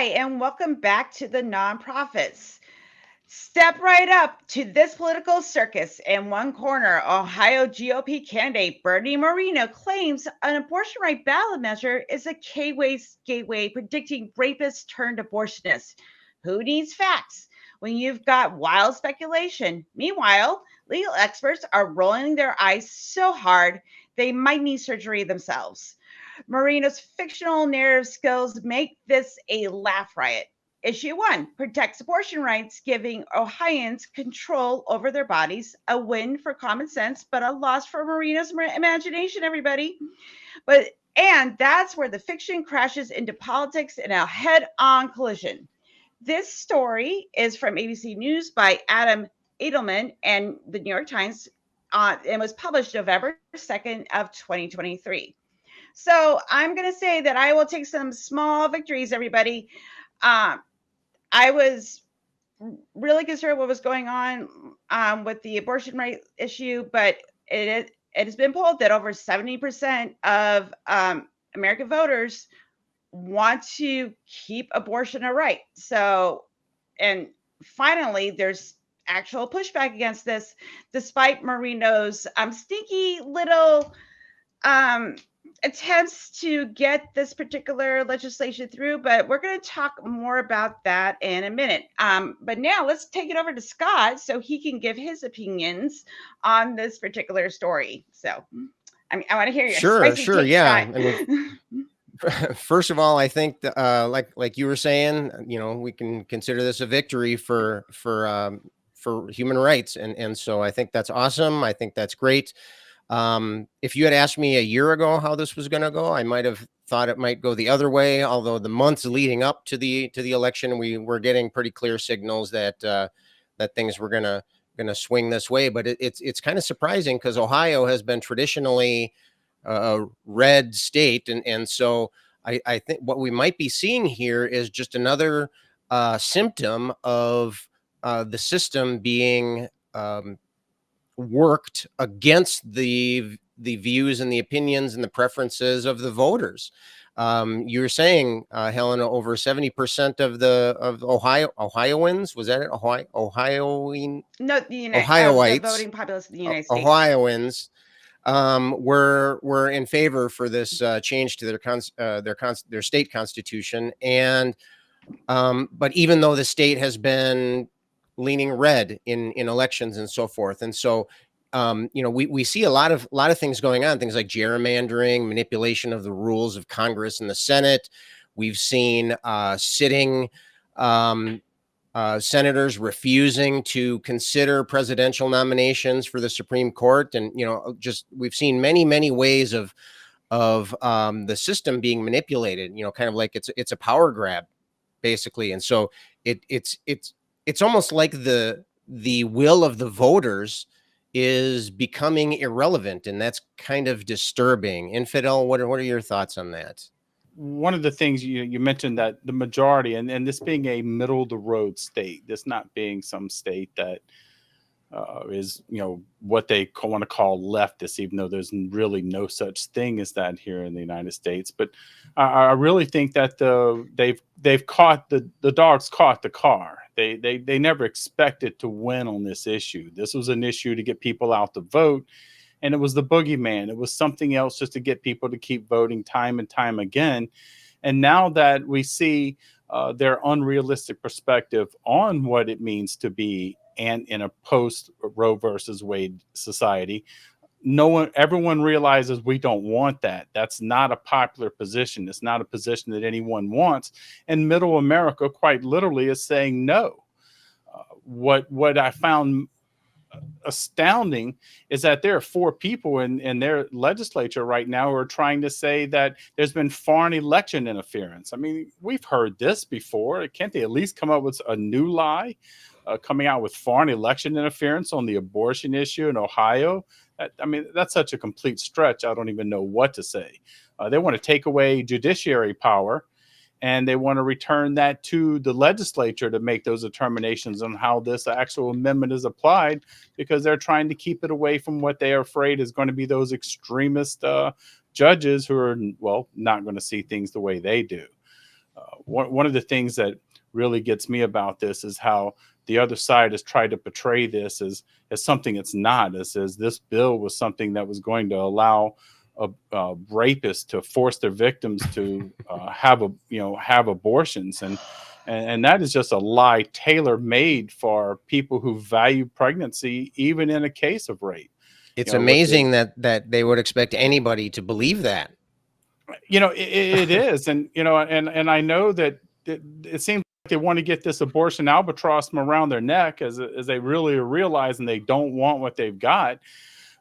Hi, and welcome back to the Nonprofits. Step right up to this political circus. In one corner, Ohio GOP candidate Bernie Marino claims an abortion right ballot measure is a gateway predicting rapists turned abortionists. Who needs facts when you've got wild speculation? Meanwhile, legal experts are rolling their eyes so hard they might need surgery themselves. Marino's fictional narrative skills make this a laugh riot. Issue 1 protects abortion rights, giving Ohioans control over their bodies. A win for common sense, but a loss for Marino's imagination, everybody. And that's where the fiction crashes into politics in a head on collision. This story is from ABC News by Adam Edelman and the New York Times. It was published November 2nd of 2023. So I'm going to say that I will take some small victories, everybody. I was really concerned what was going on with the abortion right issue, but it has been polled that over 70% of American voters want to keep abortion a right. So, and finally, there's actual pushback against this, despite Marino's sneaky little attempts to get this particular legislation through, but we're going to talk more about that in a minute. But now let's take it over to Scott so he can give his opinions on this particular story. So I want to hear your spicy take, yeah. Scott. I mean, first of all, I think like you were saying, we can consider this a victory for human rights, and so I think that's awesome. I think that's great. If you had asked me a year ago how this was going to go, I might have thought it might go the other way. Although the months leading up to the election, we were getting pretty clear signals that that things were going to swing this way. But it's kind of surprising because Ohio has been traditionally a red state, and so I think what we might be seeing here is just another symptom of the system being worked against the views and the opinions and the preferences of the voters. You were saying, Helen, over 70% of Ohioans, was that it? No, the Ohioites, the voting populace of the United States. Ohioans were in favor for this change to their state constitution, and but even though the state has been leaning red in elections and so forth, and so we see a lot of things going on, things like gerrymandering, manipulation of the rules of Congress and the Senate. We've seen sitting senators refusing to consider presidential nominations for the Supreme Court, and just we've seen many ways of the system being manipulated. Kind of like it's a power grab, basically, and so it's almost like the will of the voters is becoming irrelevant, and that's kind of disturbing. Infidel, what are your thoughts on that? One of the things you mentioned, that the majority, and this being a middle of the road state, this not being some state that is what they want to call leftist, even though there's really no such thing as that here in the United States. But I really think that they've caught the dogs caught the car. They never expected to win on this issue. This was an issue to get people out to vote, and it was the boogeyman. It was something else just to get people to keep voting time and time again. And now that we see their unrealistic perspective on what it means to be and in a post Roe versus Wade society, everyone realizes we don't want that. That's not a popular position. It's not a position that anyone wants. And middle America, quite literally, is saying no. What I found astounding is that there are 4 people in their legislature right now who are trying to say that there's been foreign election interference. I mean, we've heard this before. Can't they at least come up with a new lie? Coming out with foreign election interference on the abortion issue in Ohio. That's such a complete stretch. I don't even know what to say. They want to take away judiciary power, and they want to return that to the legislature to make those determinations on how this actual amendment is applied, because they're trying to keep it away from what they are afraid is going to be those extremist judges who are, not going to see things the way they do. One of the things that really gets me about this is how the other side has tried to portray this as something it's not. It says this bill was something that was going to allow rapists to force their victims to have abortions, and that is just a lie tailor made for people who value pregnancy, even in a case of rape. It's amazing that they would expect anybody to believe that. It is, and and I know that it seems like they want to get this abortion albatross from around their neck as they really are realizing they don't want what they've got.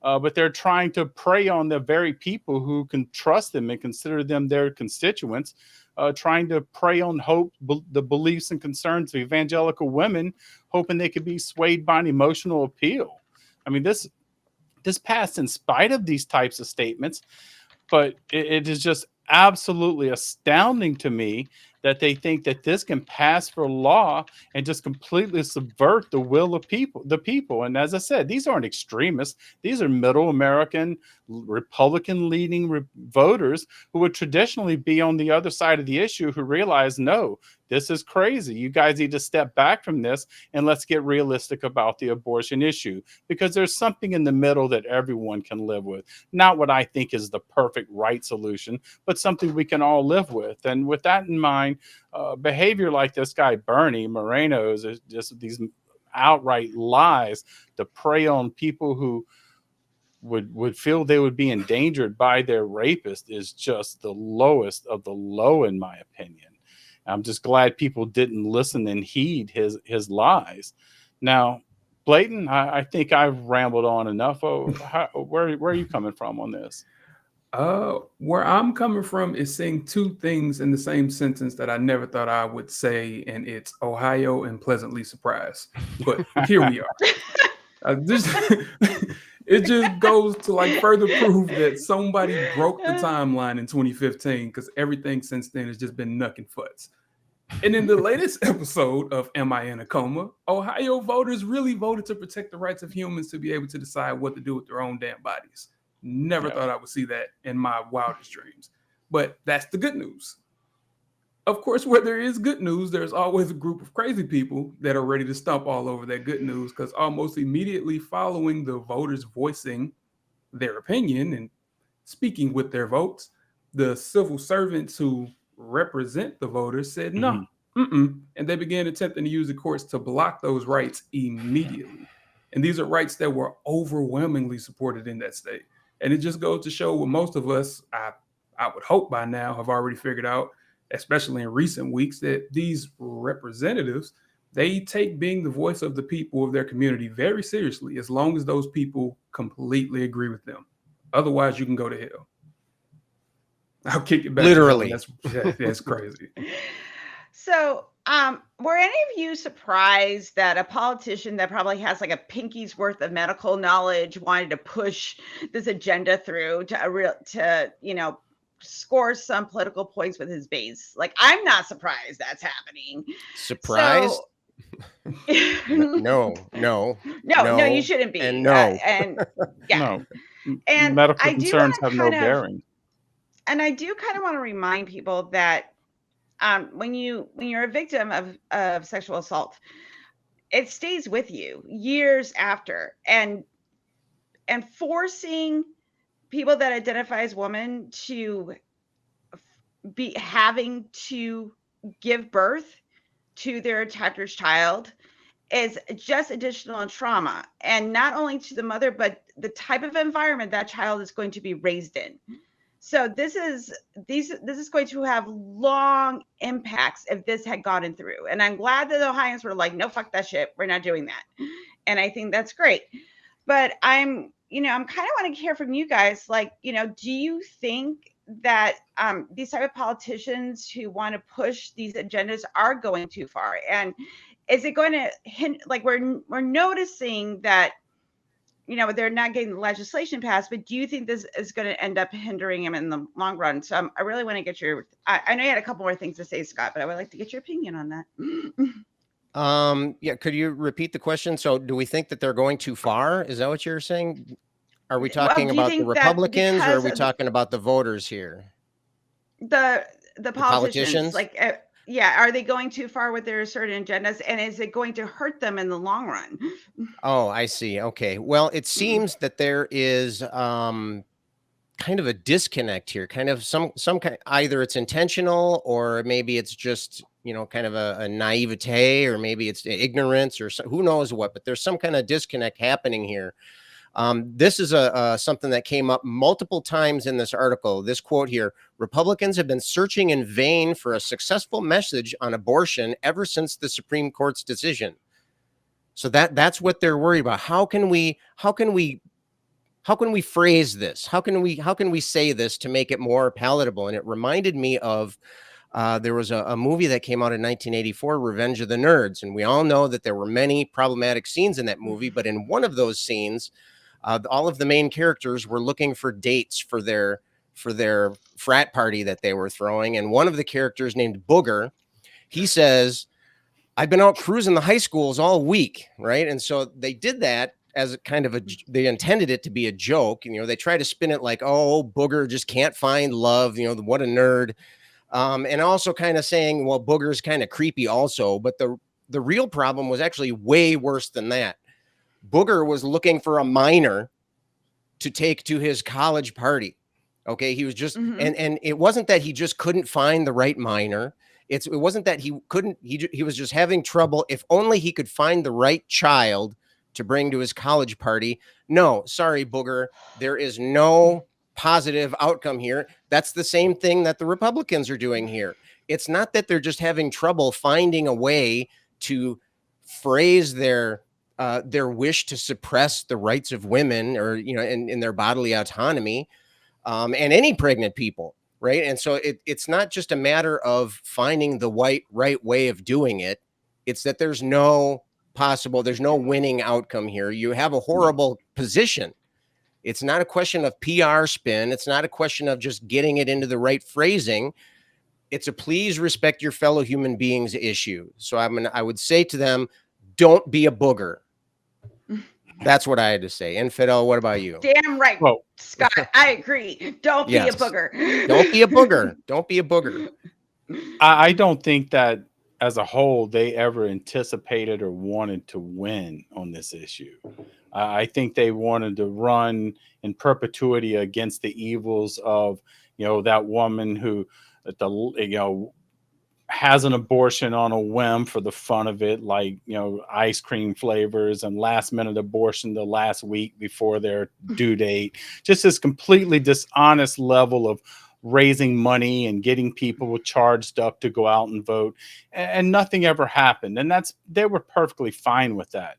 But they're trying to prey on the very people who can trust them and consider them their constituents, trying to prey on the beliefs and concerns of evangelical women, hoping they could be swayed by an emotional appeal. I mean, this passed in spite of these types of statements, but it is just absolutely astounding to me that they think that this can pass for law and just completely subvert the will of the people. And as I said, these aren't extremists. These are middle American, Republican leaning voters who would traditionally be on the other side of the issue, who realize, no, this is crazy. You guys need to step back from this and let's get realistic about the abortion issue, because there's something in the middle that everyone can live with. Not what I think is the perfect right solution, but something we can all live with. And with that in mind, behavior like this guy, Bernie Marino, is just these outright lies to prey on people who would feel they would be endangered by their rapist is just the lowest of the low, in my opinion. I'm just glad people didn't listen and heed his lies. Now, Blatant, I think I've rambled on enough. Where are you coming from on this? Where I'm coming from is saying two things in the same sentence that I never thought I would say, and it's Ohio and pleasantly surprised. But here we are. It just goes to like further proof that somebody broke the timeline in 2015, because everything since then has just been nuck and futz. And in the latest episode of Am I in a Coma, Ohio voters really voted to protect the rights of humans to be able to decide what to do with their own damn bodies. Never thought I would see that in my wildest dreams. But that's the good news. Of course, where there is good news, there's always a group of crazy people that are ready to stomp all over that good news, because almost immediately following the voters voicing their opinion and speaking with their votes, the civil servants who represent the voters said no, and they began attempting to use the courts to block those rights immediately. And these are rights that were overwhelmingly supported in that state. And it just goes to show what most of us, I would hope by now, have already figured out, especially in recent weeks, that these representatives, they take being the voice of the people of their community very seriously, as long as those people completely agree with them. Otherwise, you can go to hell. I'll kick it back. Literally. That's crazy. So, were any of you surprised that a politician that probably has like a pinky's worth of medical knowledge wanted to push this agenda through to score some political points with his base? Like, I'm not surprised that's happening. Surprised? So, No, you shouldn't be. And no. And yeah. No. And medical I do concerns wanna have no bearing. And I do kind of want to remind people that when you're a victim of sexual assault, it stays with you years after, and forcing people that identify as women to be having to give birth to their attacker's child is just additional trauma, and not only to the mother, but the type of environment that child is going to be raised in. So this is going to have long impacts if this had gotten through. And I'm glad that the Ohioans were like, no, fuck that shit. We're not doing that. And I think that's great. But I'm kind of want to hear from you guys. Like, do you think that these type of politicians who want to push these agendas are going too far? And is it going to like we're noticing that they're not getting the legislation passed, but do you think this is going to end up hindering him in the long run? So I really want to get I know you had a couple more things to say, Scott, but I would like to get your opinion on that. Yeah. Could you repeat the question? So do we think that they're going too far? Is that what you're saying? Are we talking about the Republicans, or are we talking about the voters here? The politicians, like Yeah, are they going too far with their certain agendas, and is it going to hurt them in the long run? Oh, I see. Okay. Well, it seems that there is kind of a disconnect here, kind of some kind, either it's intentional or maybe it's just, kind of a naivete, or maybe it's ignorance, or who knows what, but there's some kind of disconnect happening here. This is something that came up multiple times in this article. This quote here: Republicans have been searching in vain for a successful message on abortion ever since the Supreme Court's decision. So that's what they're worried about. How can we phrase this? How can we say this to make it more palatable? And it reminded me of there was a movie that came out in 1984, Revenge of the Nerds, and we all know that there were many problematic scenes in that movie. But in one of those scenes, all of the main characters were looking for dates for their frat party that they were throwing, and one of the characters, named Booger, he says, "I've been out cruising the high schools all week," right? And so they did that as a kind of they intended it to be a joke. They try to spin it like, oh, Booger just can't find love, what a nerd. And also kind of saying, well, Booger's kind of creepy also. But the real problem was actually way worse than that. Booger was looking for a minor to take to his college party. Okay, he was just, and it wasn't that he just couldn't find the right minor. It wasn't that he couldn't, he was just having trouble. If only he could find the right child to bring to his college party. No, sorry, Booger, there is no positive outcome here. That's the same thing that the Republicans are doing here. It's not that they're just having trouble finding a way to phrase their wish to suppress the rights of women, or in their bodily autonomy, and any pregnant people, right? And so it's not just a matter of finding the right way of doing it. It's that there's no winning outcome here. You have a horrible position. It's not a question of PR spin. It's not a question of just getting it into the right phrasing. It's a please respect your fellow human beings issue. So I would say to them, don't be a booger. That's what I had to say. Infidel, what about you? Damn right, Scott. I agree. Don't be a booger. Don't be a booger. Don't be a booger. I don't think that as a whole they ever anticipated or wanted to win on this issue. I think they wanted to run in perpetuity against the evils of, that woman who, has an abortion on a whim for the fun of it, like, ice cream flavors, and last minute abortion the last week before their due date. Just this completely dishonest level of raising money and getting people charged up to go out and vote, and nothing ever happened. And they were perfectly fine with that.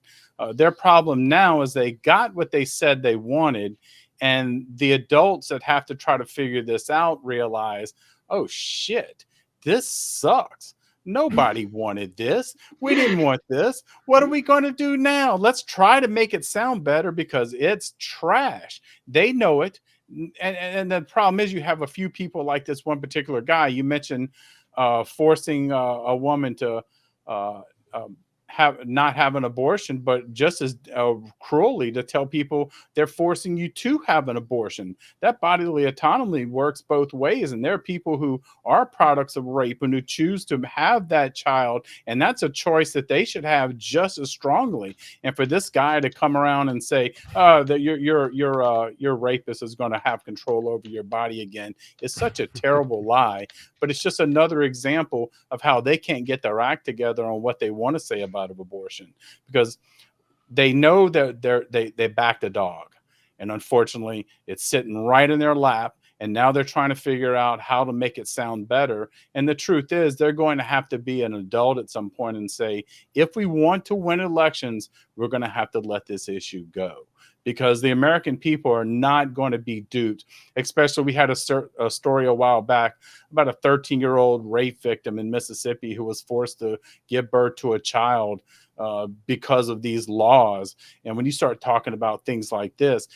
Their problem now is they got what they said they wanted, and the adults that have to try to figure this out realize, oh shit, this sucks. Nobody wanted this. We didn't want this. What are we going to do now? Let's try to make it sound better because it's trash. They know it. And the problem is you have a few people like this one particular guy. You mentioned forcing a woman to not have an abortion, but just as cruelly to tell people they're forcing you to have an abortion. That bodily autonomy works both ways, and there are people who are products of rape and who choose to have that child, and that's a choice that they should have just as strongly. And for this guy to come around and say that your rapist is going to have control over your body again is such a terrible lie. But it's just another example of how they can't get their act together on what they want to say about abortion, because they know that they backed a dog, and unfortunately it's sitting right in their lap, and now they're trying to figure out how to make it sound better. And the truth is they're going to have to be an adult at some point and say, if we want to win elections, we're going to have to let this issue go, because the American people are not going to be duped. Especially, we had a story a while back about a 13-year-old rape victim in Mississippi who was forced to give birth to a child because of these laws. And when you start talking about things like this,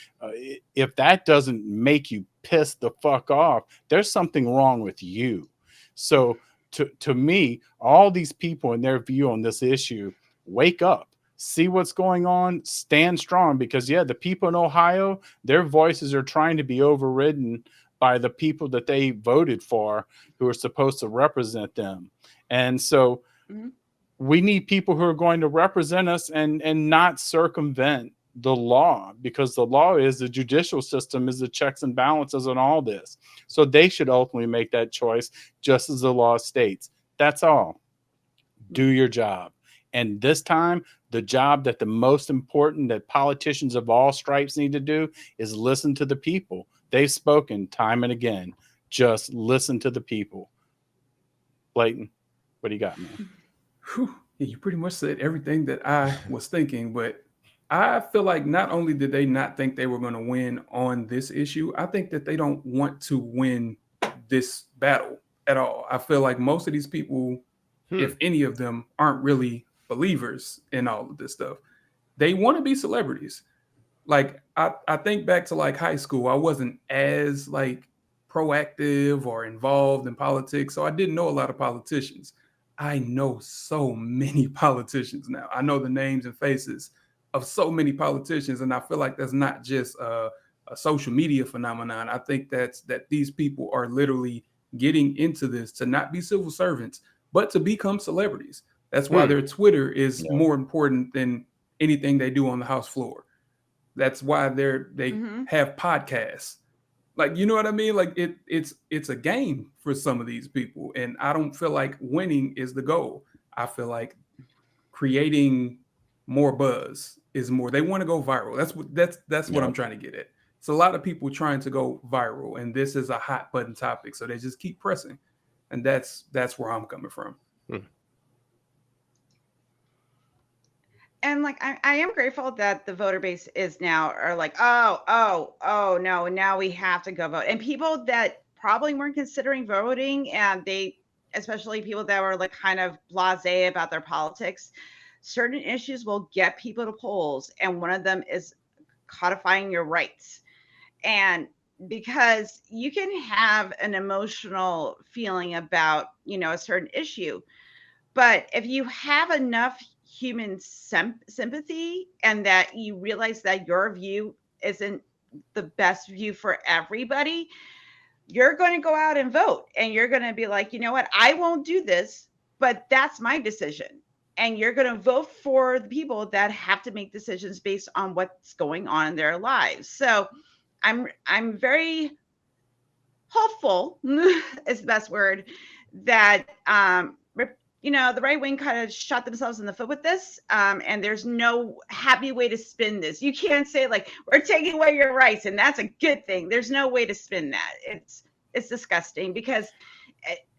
if that doesn't make you piss the fuck off, there's something wrong with you. So to me, all these people and their view on this issue, wake up. See what's going on, stand strong, because the people in Ohio, their voices are trying to be overridden by the people that they voted for who are supposed to represent them. And so Mhm. we need people who are going to represent us and not circumvent the law, because the law is the judicial system is the checks and balances on all this. So they should ultimately make that choice, just as the law states. That's all. Do your job. And this time, the job that the most important that politicians of all stripes need to do is listen to the people. They've spoken time and again. Just listen to the people. Blatant, what do you got, man? Whew. Yeah, you pretty much said everything that I was thinking, but I feel like not only did they not think they were going to win on this issue, I think that they don't want to win this battle at all. I feel like most of these people, if any of them, aren't really believers in all of this stuff. They want to be celebrities. Like I think back to like high school, I wasn't as like proactive or involved in politics, so I didn't know a lot of politicians. I know so many politicians now. I know the names and faces of so many politicians, and I feel like that's not just a social media phenomenon. I think that these people are literally getting into this to not be civil servants, but to become celebrities. That's why their Twitter is more important than anything they do on the House floor. That's why they have podcasts. Like, you know what I mean? Like it's a game for some of these people. And I don't feel like winning is the goal. I feel like creating more buzz is more. They want to go viral. That's what I'm trying to get at. It's a lot of people trying to go viral, and this is a hot button topic. So they just keep pressing. And that's where I'm coming from. And like I am grateful that the voter base is now are like, oh no, now we have to go vote. And people that probably weren't considering voting, and they, especially people that were like kind of blasé about their politics, certain issues will get people to polls, and one of them is codifying your rights. And because you can have an emotional feeling about, a certain issue, but if you have enough human sympathy, and that you realize that your view isn't the best view for everybody, you're going to go out and vote, and you're going to be like, you know what, I won't do this, but that's my decision. And you're going to vote for the people that have to make decisions based on what's going on in their lives. So I'm very hopeful is the best word, that the right wing kind of shot themselves in the foot with this, and there's no happy way to spin this. You can't say like, we're taking away your rights and that's a good thing. There's no way to spin that. It's disgusting, because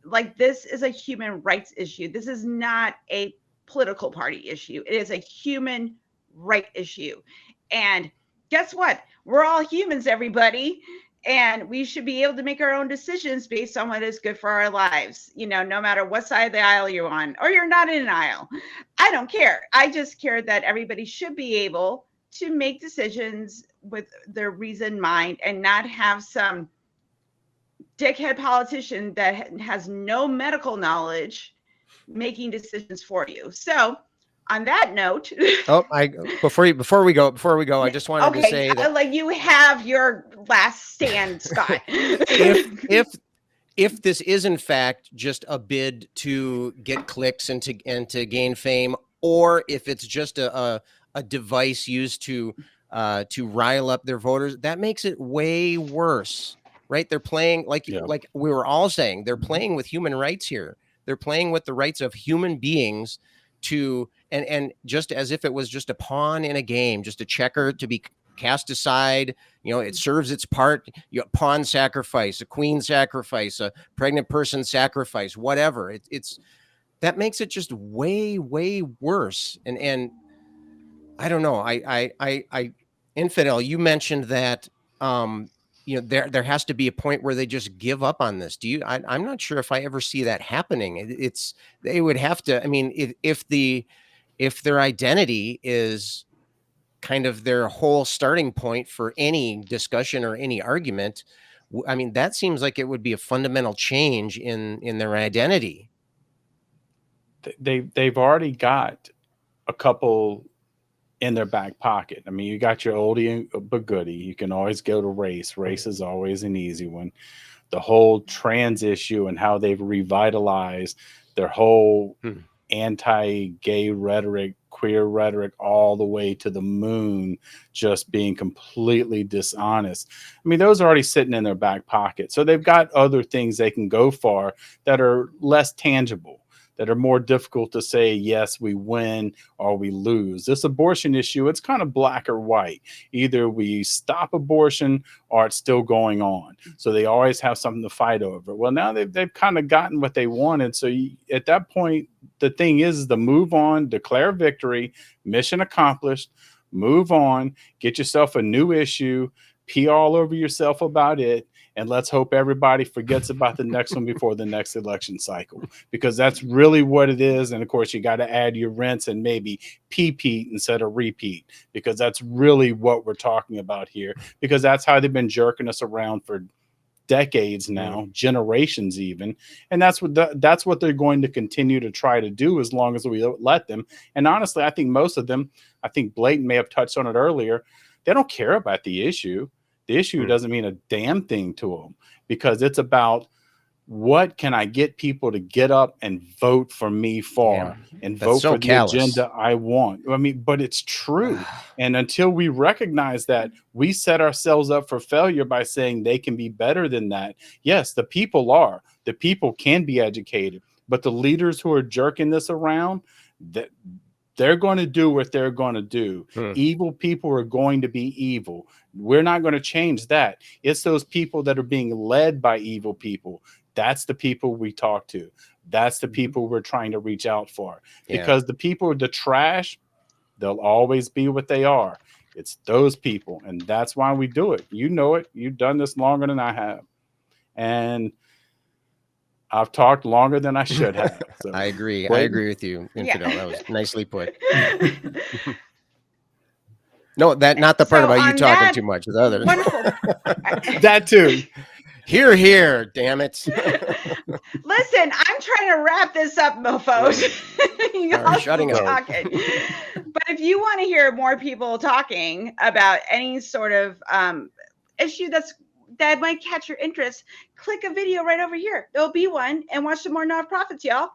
like, this is a human rights issue. This is not a political party issue. It is a human right issue. And guess what? We're all humans, everybody. And we should be able to make our own decisions based on what is good for our lives, no matter what side of the aisle you're on, or you're not in an aisle. I don't care. I just care that everybody should be able to make decisions with their reasoned mind, and not have some dickhead politician that has no medical knowledge making decisions for you. So on that note, before we go, I just wanted to say that, like, you have your last stand, Scott. if this is in fact just a bid to get clicks and to gain fame, or if it's just a device used to rile up their voters, that makes it way worse, right? They're playing like we were all saying, they're playing with human rights here. They're playing with the rights of human beings and just as if it was just a pawn in a game, just a checker to be cast aside. It serves its part. Pawn sacrifice, a queen sacrifice, a pregnant person sacrifice, whatever. It's that makes it just way, way worse. And I don't know. I Infidel, you mentioned that there has to be a point where they just give up on this. I'm not sure if I ever see that happening. They would have to. I mean, if their identity is kind of their whole starting point for any discussion or any argument, I mean, that seems like it would be a fundamental change in their identity. They've already got a couple in their back pocket. I mean, you got your oldie but goodie. You can always go to race. Race is always an easy one. The whole trans issue and how they've revitalized their whole Hmm. anti-gay rhetoric, queer rhetoric, all the way to the moon, just being completely dishonest. I mean, those are already sitting in their back pocket. So they've got other things they can go for that are less tangible, that are more difficult to say, yes, we win or we lose. This abortion issue, it's kind of black or white. Either we stop abortion or it's still going on. So they always have something to fight over. Well, now they've kind of gotten what they wanted. So at that point, the thing is to move on, declare victory, mission accomplished, move on, get yourself a new issue, pee all over yourself about it, and let's hope everybody forgets about the next one before the next election cycle, because that's really what it is. And of course, you got to add your rinse and maybe Pete instead of repeat, because that's really what we're talking about here, because that's how they've been jerking us around for decades now, generations even. And that's what they're going to continue to try to do as long as we let them. And honestly, I think most of them, I think Blatant may have touched on it earlier, they don't care about the issue. The issue doesn't mean a damn thing to them, because it's about, what can I get people to get up and vote for me for, and vote for the agenda I want? I mean, but it's true. And until we recognize that, we set ourselves up for failure by saying they can be better than that. Yes, the people can be educated, but the leaders who are jerking this around, that they're going to do what they're going to do. Evil people are going to be evil. We're not going to change that. It's those people that are being led by evil people. That's the people we talk to. That's the people we're trying to reach out for. Because the people, the trash, they'll always be what they are. It's those people. And that's why we do it. You know it. You've done this longer than I have. And I've talked longer than I should have. So, I agree. I agree with you, Infidel. Yeah. That was nicely put. No, not the part about you talking too much. The other. Wonderful. That too. Here, damn it. Listen, I'm trying to wrap this up, mofos. Y'all shutting keep up. talking. But if you want to hear more people talking about any sort of issue that might catch your interest, click a video right over here. There'll be one, and watch some more nonprofits, y'all.